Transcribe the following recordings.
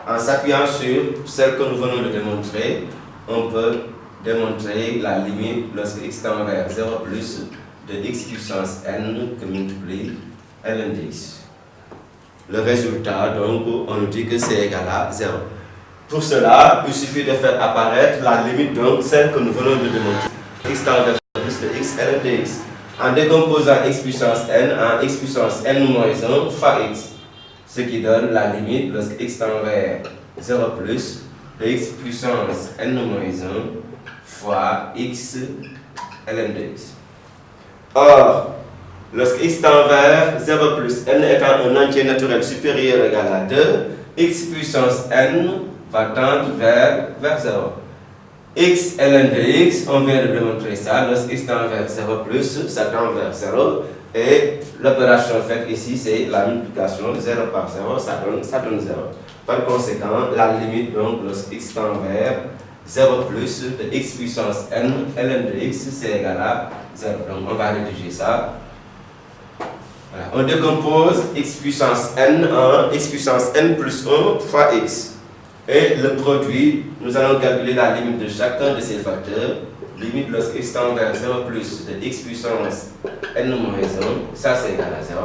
En s'appuyant sur celle que nous venons de démontrer, on peut démontrer la limite lorsque x tend vers 0 plus de x puissance n que multiplie ln de x. Le résultat, donc, on nous dit que c'est égal à 0. Pour cela, il suffit de faire apparaître la limite, donc celle que nous venons de démontrer. X tend vers 0 plus de x ln de x. En décomposant x puissance n en x puissance n moins 1 fois x. Ce qui donne la limite lorsque x tend vers 0 plus de x puissance n moins 1 fois x ln de x. Or, lorsque x tend vers 0 plus, n étant un entier naturel supérieur ou égal à 2, x puissance n va tendre vers 0. X ln de x, on vient de démontrer ça, lorsque x tend vers 0 plus, ça tend vers 0, et l'opération faite ici, c'est la multiplication 0 par 0, ça donne 0. Par conséquent, la limite, donc, lorsque x tend vers 0 plus de x puissance n, ln de x, c'est égal à 0. Donc, on va rédiger ça. Voilà. On décompose x puissance n en x puissance n plus 1 fois x. Et le produit, nous allons calculer la limite de chacun de ces facteurs. Limite lorsque x tend vers 0 plus de x puissance n moins 1, ça c'est égal à 0.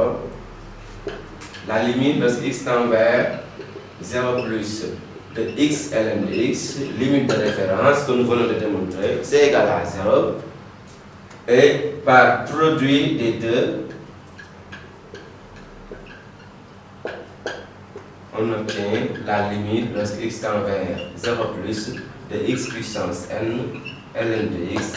La limite lorsque x tend vers 0 plus de x ln de x, limite de référence que nous venons de démontrer, c'est égal à 0. Et par produit des deux, on obtient la limite lorsque x tend vers 0 plus de x puissance n ln de x,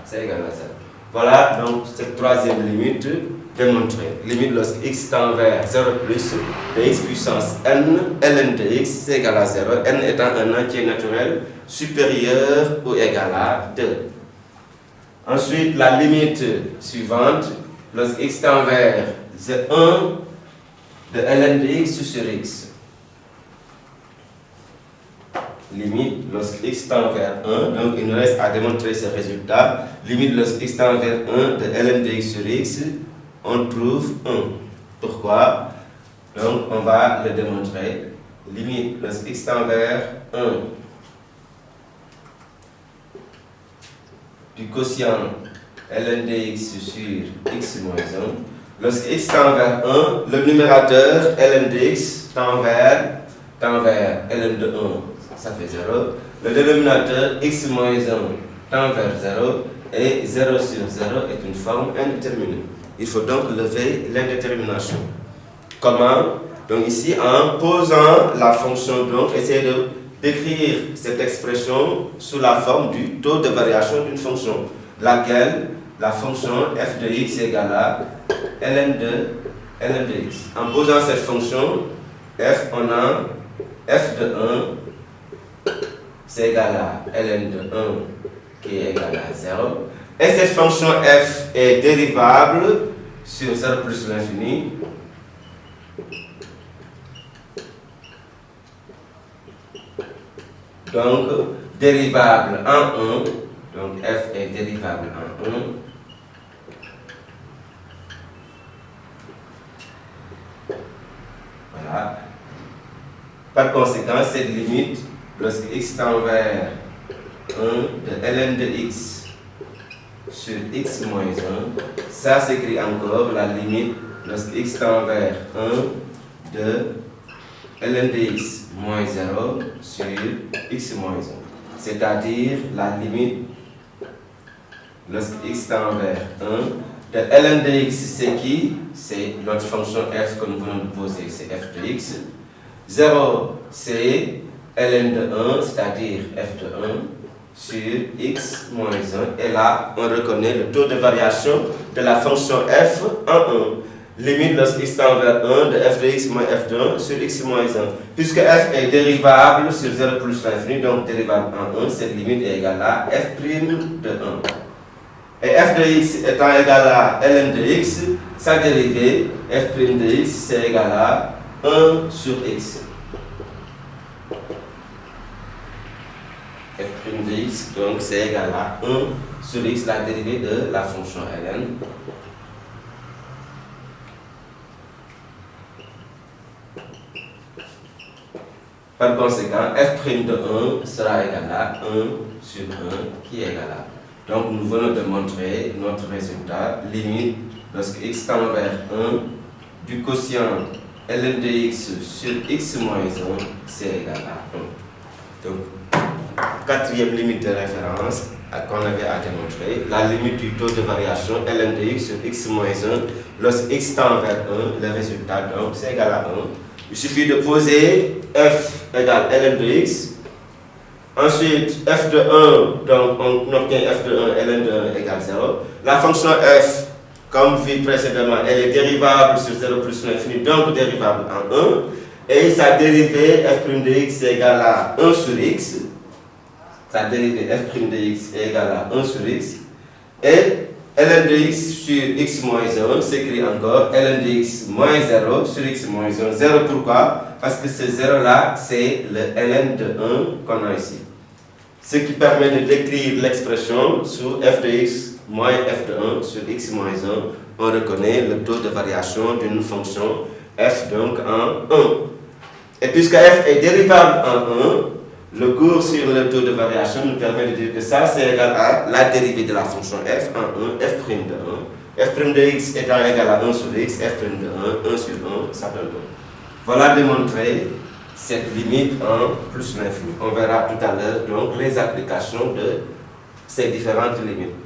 c'est égal à 0. Voilà donc cette troisième limite démontrée. Limite lorsque x tend vers 0 plus de x puissance n ln de x, c'est égal à 0, n étant un entier naturel supérieur ou égal à 2. Ensuite, la limite suivante, lorsque x tend vers 1 de ln de x sur x. Limite lorsque x tend vers 1, donc il nous reste à démontrer ce résultat. Limite lorsque x tend vers 1 de ln de x sur x, on trouve 1. Pourquoi? Donc on va le démontrer. Limite lorsque x tend vers 1 du quotient ln de x sur x moins 1. Lorsque x tend vers 1, le numérateur ln de x tend vers ln de 1, ça fait 0. Le dénominateur x moins 1 tend vers 0 et 0 sur 0 est une forme indéterminée. Il faut donc lever l'indétermination. Comment? Donc ici, en posant la fonction, donc essayez de d'écrire cette expression sous la forme du taux de variation d'une fonction, laquelle la fonction f de x égale à ln de x. En posant cette fonction, f, on a f de 1, c'est égal à ln de 1 qui est égal à 0. Et cette fonction f est dérivable sur 0 plus l'infini. Donc, dérivable en 1. Donc, f est dérivable en 1. Voilà. Par conséquent, cette limite, lorsque x tend vers 1 de ln de x sur x moins 1, ça s'écrit encore la limite lorsque x tend vers 1 de ln de x moins 0 sur x moins 1. C'est-à-dire la limite lorsque x tend vers 1 de ln de x, c'est qui? C'est notre fonction f que nous venons de poser, c'est f de x. 0, c'est ln de 1, c'est-à-dire f de 1, sur x moins 1. Et là, on reconnaît le taux de variation de la fonction f en 1. Limite lorsque x tend vers 1 de f de x moins f de 1 sur x moins 1. Puisque f est dérivable sur 0 plus l'infini, donc dérivable en 1, cette limite est égale à f' de 1. Et f de x étant égal à ln de x, sa dérivée, f' de x, c'est égal à 1 sur x. f' de x, donc c'est égal à 1 sur x, la dérivée de la fonction ln. Par conséquent, f' de 1 sera égal à 1 sur 1 qui est égal à. Donc nous venons de montrer notre résultat limite lorsque x tend vers 1 du quotient ln de x sur x moins 1, c'est égal à 1. Donc, quatrième limite de référence qu'on avait à démontrer, la limite du taux de variation ln de x sur x moins 1, lorsque x tend vers 1, le résultat donc c'est égal à 1. Il suffit de poser f égale ln de x. Ensuite, f de 1, donc on obtient f de 1, ln de 1 égale 0. La fonction f, comme vu précédemment, elle est dérivable sur 0 plus l'infini, donc dérivable en 1. Et sa dérivée f' de x est égale à 1 sur x. Sa dérivée f' de x est égale à 1 sur x. Et ln de x sur x moins 1 s'écrit encore ln de x moins 0 sur x moins 1. 0 pourquoi? Parce que ce 0 là, c'est le ln de 1 qu'on a ici. Ce qui permet de décrire l'expression sous f de x moins f de 1 sur x moins 1. On reconnaît le taux de variation d'une fonction f donc en 1. Et puisque f est dérivable en 1, le cours sur le taux de variation nous permet de dire que ça c'est égal à la dérivée de la fonction f en 1, f' de 1. f' de x étant égal à 1 sur x, f' de 1, 1 sur 1, ça donne 1. Voilà démontrer cette limite en plus l'infini. On verra tout à l'heure donc les applications de ces différentes limites.